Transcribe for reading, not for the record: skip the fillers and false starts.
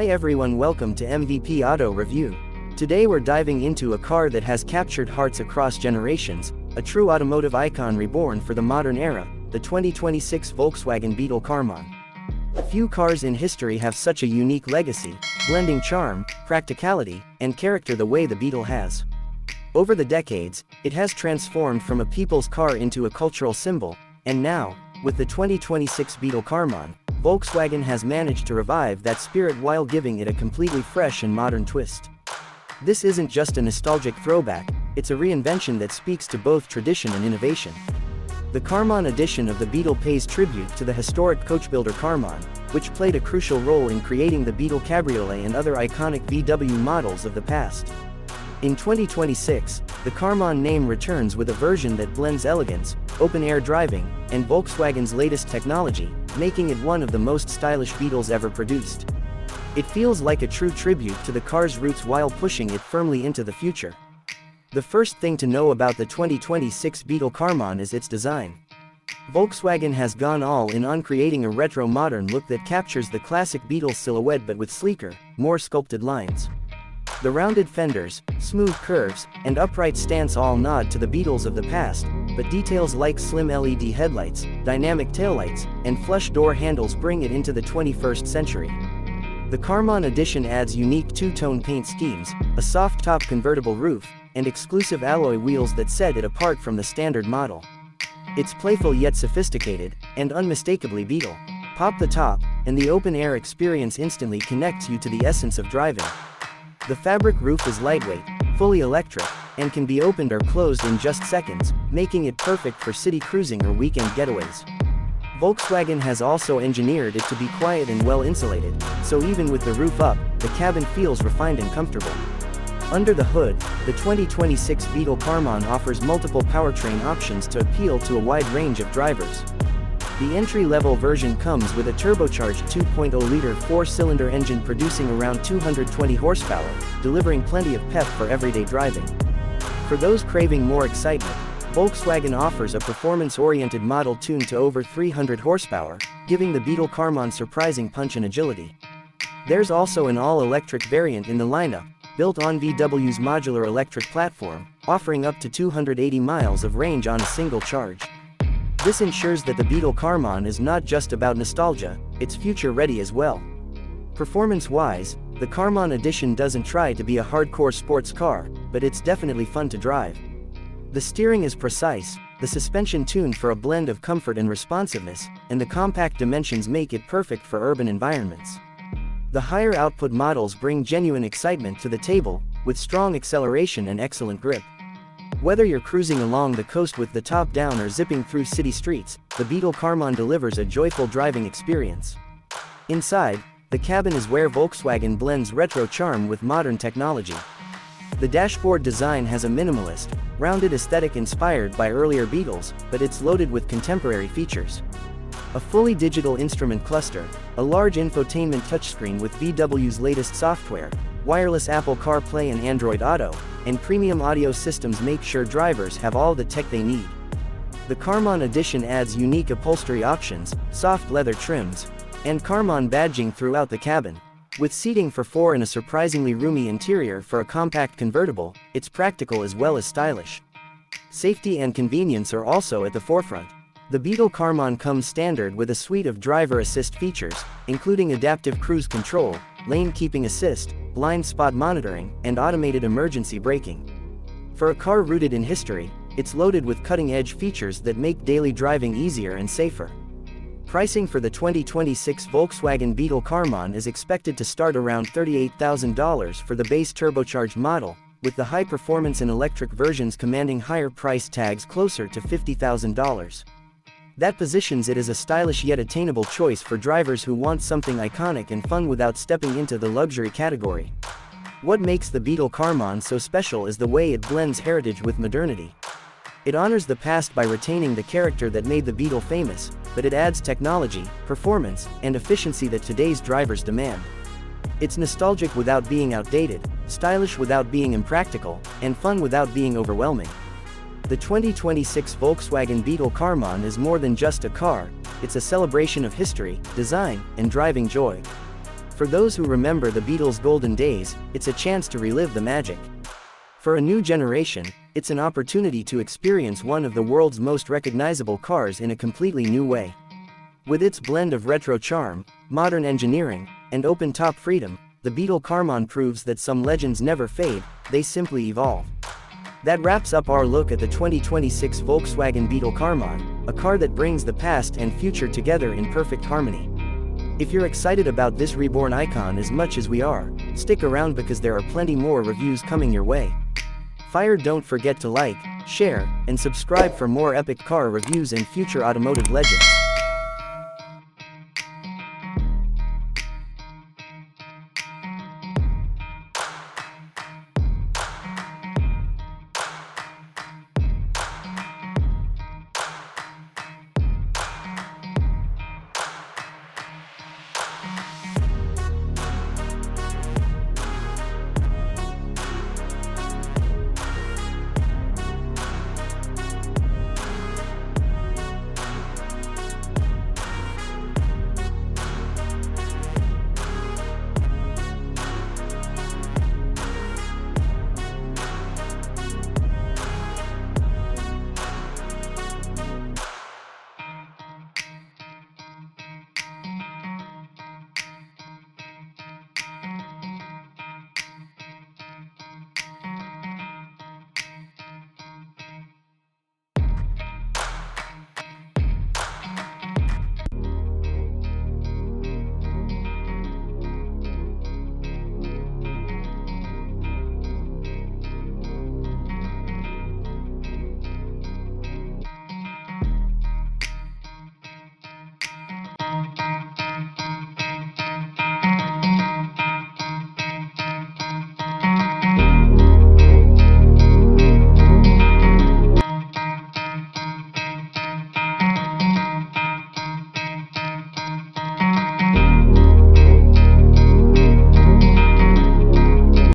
Hi everyone, welcome to MVP Auto Review. Today we're diving into a car that has captured hearts across generations, a true automotive icon reborn for the modern era, the 2026 Volkswagen Beetle Karmann. Few cars in history have such a unique legacy, blending charm, practicality, and character the way the Beetle has. Over the decades, it has transformed from a people's car into a cultural symbol, and now, with the 2026 Beetle Karmann, Volkswagen has managed to revive that spirit while giving it a completely fresh and modern twist. This isn't just a nostalgic throwback, it's a reinvention that speaks to both tradition and innovation. The Karmann edition of the Beetle pays tribute to the historic coachbuilder Karmann, which played a crucial role in creating the Beetle Cabriolet and other iconic VW models of the past. In 2026, the Karmann name returns with a version that blends elegance, open-air driving, and Volkswagen's latest technology, making it one of the most stylish Beetles ever produced. It feels like a true tribute to the car's roots while pushing it firmly into the future. The first thing to know about the 2026 Beetle Karmann is its design. Volkswagen has gone all in on creating a retro-modern look that captures the classic Beetle silhouette but with sleeker, more sculpted lines. The rounded fenders, smooth curves, and upright stance all nod to the Beetles of the past, but details like slim LED headlights, dynamic taillights, and flush door handles bring it into the 21st century. The Karmann edition adds unique two-tone paint schemes, a soft-top convertible roof, and exclusive alloy wheels that set it apart from the standard model. It's playful yet sophisticated, and unmistakably Beetle. Pop the top, and the open-air experience instantly connects you to the essence of driving. The fabric roof is lightweight, fully electric, and can be opened or closed in just seconds, making it perfect for city cruising or weekend getaways. Volkswagen has also engineered it to be quiet and well insulated, so even with the roof up, the cabin feels refined and comfortable. Under the hood, the 2026 Beetle Karmann offers multiple powertrain options to appeal to a wide range of drivers. The entry-level version comes with a turbocharged 2.0-liter four-cylinder engine producing around 220 horsepower, delivering plenty of pep for everyday driving. For those craving more excitement, Volkswagen offers a performance-oriented model tuned to over 300 horsepower, giving the Beetle Karmann surprising punch and agility. There's also an all-electric variant in the lineup, built on VW's modular electric platform, offering up to 280 miles of range on a single charge. This ensures that the Beetle Karmann is not just about nostalgia, it's future-ready as well. Performance-wise, the Karmann edition doesn't try to be a hardcore sports car, but it's definitely fun to drive. The steering is precise, the suspension tuned for a blend of comfort and responsiveness, and the compact dimensions make it perfect for urban environments. The higher output models bring genuine excitement to the table, with strong acceleration and excellent grip. Whether you're cruising along the coast with the top down or zipping through city streets, the Beetle Karmann delivers a joyful driving experience. Inside, the cabin is where Volkswagen blends retro charm with modern technology. The dashboard design has a minimalist, rounded aesthetic inspired by earlier Beetles, but it's loaded with contemporary features. A fully digital instrument cluster, a large infotainment touchscreen with VW's latest software, wireless Apple CarPlay and Android Auto, and premium audio systems make sure drivers have all the tech they need. The Karmann edition adds unique upholstery options, soft leather trims, and Karmann badging throughout the cabin. With seating for four and a surprisingly roomy interior for a compact convertible, it's practical as well as stylish. Safety and convenience are also at the forefront. The Beetle Karmann comes standard with a suite of driver assist features, including adaptive cruise control, lane keeping assist, blind spot monitoring, and automated emergency braking. For a car rooted in history, it's loaded with cutting-edge features that make daily driving easier and safer. Pricing for the 2026 Volkswagen Beetle Karmann is expected to start around $38,000 for the base turbocharged model, with the high-performance and electric versions commanding higher price tags closer to $50,000. That positions it as a stylish yet attainable choice for drivers who want something iconic and fun without stepping into the luxury category. What makes the Beetle Karmann so special is the way it blends heritage with modernity. It honors the past by retaining the character that made the Beetle famous, but it adds technology, performance, and efficiency that today's drivers demand. It's nostalgic without being outdated, stylish without being impractical, and fun without being overwhelming. The 2026 Volkswagen Beetle Karmann is more than just a car, it's a celebration of history, design, and driving joy. For those who remember the Beetle's golden days, it's a chance to relive the magic. For a new generation, it's an opportunity to experience one of the world's most recognizable cars in a completely new way. With its blend of retro charm, modern engineering, and open-top freedom, the Beetle Karmann proves that some legends never fade, they simply evolve. That wraps up our look at the 2026 Volkswagen Beetle Karmann, a car that brings the past and future together in perfect harmony. If you're excited about this reborn icon as much as we are, stick around because there are plenty more reviews coming your way. Don't forget to like, share, and subscribe for more epic car reviews and future automotive legends.